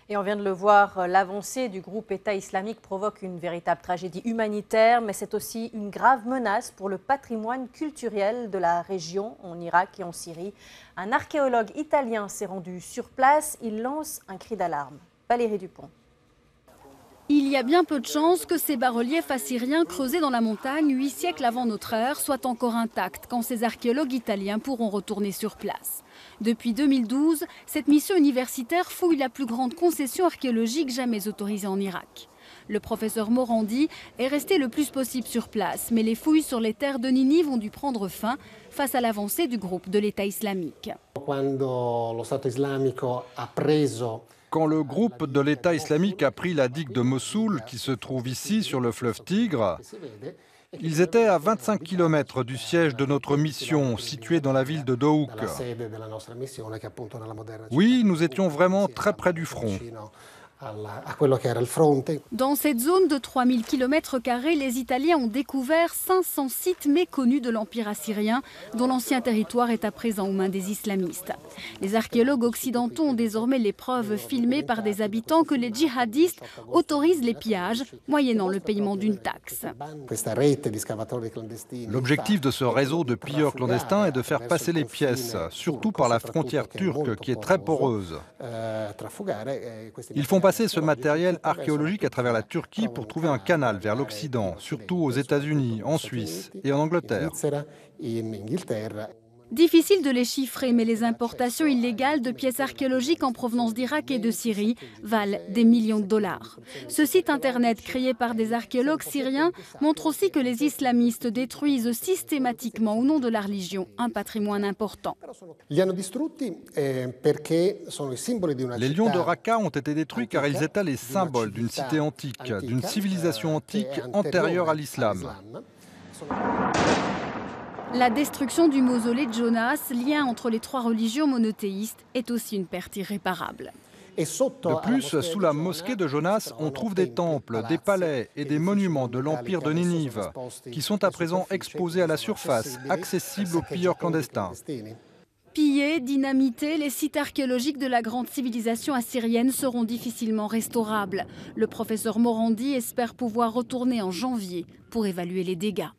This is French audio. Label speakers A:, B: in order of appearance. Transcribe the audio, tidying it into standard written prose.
A: Et on vient de le voir, l'avancée du groupe État islamique provoque une véritable tragédie humanitaire, mais c'est aussi une grave menace pour le patrimoine culturel de la région, en Irak et en Syrie. Un archéologue italien s'est rendu sur place, il lance un cri d'alarme. Valérie Dupont.
B: Il y a bien peu de chances que ces bas-reliefs assyriens creusés dans la montagne 8 siècles avant notre ère soient encore intacts quand ces archéologues italiens pourront retourner sur place. Depuis 2012, cette mission universitaire fouille la plus grande concession archéologique jamais autorisée en Irak. Le professeur Morandi est resté le plus possible sur place, mais les fouilles sur les terres de Ninive ont dû prendre fin face à l'avancée du groupe de l'État islamique.
C: Quand le groupe de l'État islamique a pris la digue de Mossoul, qui se trouve ici sur le fleuve Tigre, ils étaient à 25 km du siège de notre mission, située dans la ville de Dohuk. Oui, nous étions vraiment très près du front.
B: Dans cette zone de 3000 km², les Italiens ont découvert 500 sites méconnus de l'Empire assyrien, dont l'ancien territoire est à présent aux mains des islamistes. Les archéologues occidentaux ont désormais les preuves filmées par des habitants que les djihadistes autorisent les pillages, moyennant le paiement d'une taxe.
C: L'objectif de ce réseau de pilleurs clandestins est de faire passer les pièces, surtout par la frontière turque qui est très poreuse. Ils font passer ce matériel archéologique à travers la Turquie pour trouver un canal vers l'Occident, surtout aux États-Unis, en Suisse et en Angleterre.
B: Difficile de les chiffrer, mais les importations illégales de pièces archéologiques en provenance d'Irak et de Syrie valent des millions de dollars. Ce site internet créé par des archéologues syriens montre aussi que les islamistes détruisent systématiquement au nom de la religion un patrimoine important.
C: Les lions de Raqqa ont été détruits car ils étaient les symboles d'une cité antique, d'une civilisation antique antérieure à l'islam.
B: La destruction du mausolée de Jonas, lien entre les trois religions monothéistes, est aussi une perte irréparable.
C: De plus, sous la mosquée de Jonas, on trouve des temples, des palais et des monuments de l'empire de Ninive qui sont à présent exposés à la surface, accessibles aux pilleurs clandestins.
B: Pillés, dynamités, les sites archéologiques de la grande civilisation assyrienne seront difficilement restaurables. Le professeur Morandi espère pouvoir retourner en janvier pour évaluer les dégâts.